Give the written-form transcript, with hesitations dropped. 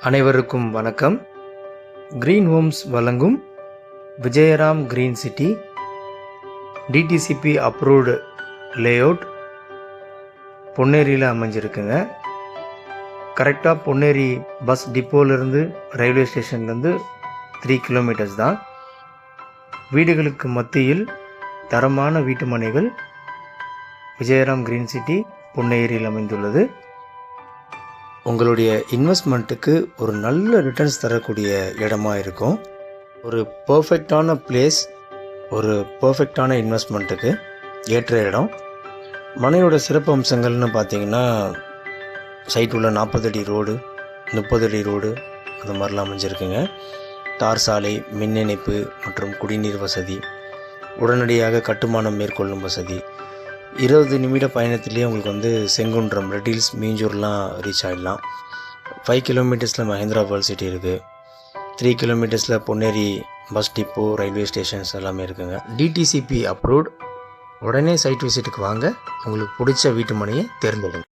அனைவருக்கும் வணக்கம். Green homes வழங்கும் Vijayaram green city DTCP approved layout பொன்னேரியில் அமைஞ்சிருக்குங்க. கரெக்டாக பொன்னேரி பஸ் டிப்போலேருந்து ரயில்வே ஸ்டேஷன்லேருந்து 3 கிலோமீட்டர்ஸ் தான். வீடுகளுக்கு மத்தியில் தரமான வீட்டு மனைகள் விஜயராம் கிரீன் சிட்டி பொன்னேரியில் அமைந்துள்ளது. உங்களுடைய இன்வெஸ்ட்மெண்ட்டுக்கு ஒரு நல்ல ரிட்டர்ன்ஸ் தரக்கூடிய இடமா இருக்கும். ஒரு பர்ஃபெக்டான பிளேஸ், ஒரு பர்ஃபெக்டான இன்வெஸ்ட்மெண்ட்டுக்கு ஏற்ற இடம். மனையோட சிறப்பு அம்சங்கள்னு பார்த்தீங்கன்னா, சைட் உள்ள 40 அடி ரோடு, 30 அடி ரோடு, அது மாதிரிலாம் அமைஞ்சிருக்குங்க. தார் சாலை, மின் இணைப்பு மற்றும் குடிநீர் வசதி, உடனடியாக கட்டுமானம் மேற்கொள்ளும் வசதி. 20 நிமிட பயணத்திலே உங்களுக்கு செங்குன்றம், ரெட் ஹில்ஸ், மீஞ்சூர்லாம் ரீச் ஆகிடலாம். 5 கிலோமீட்டர்ஸில் மஹேந்திரா வேர்ல்ட் சிட்டி இருக்குது. 3 கிலோமீட்டர்ஸில் Ponneri bus depot, railway stations எல்லாமே இருக்குங்க. DTCP approved. உடனே சைட் விசிட்டுக்கு வாங்க, உங்களுக்கு பிடிச்ச வீட்டு மனையை தேர்ந்தெடுங்க.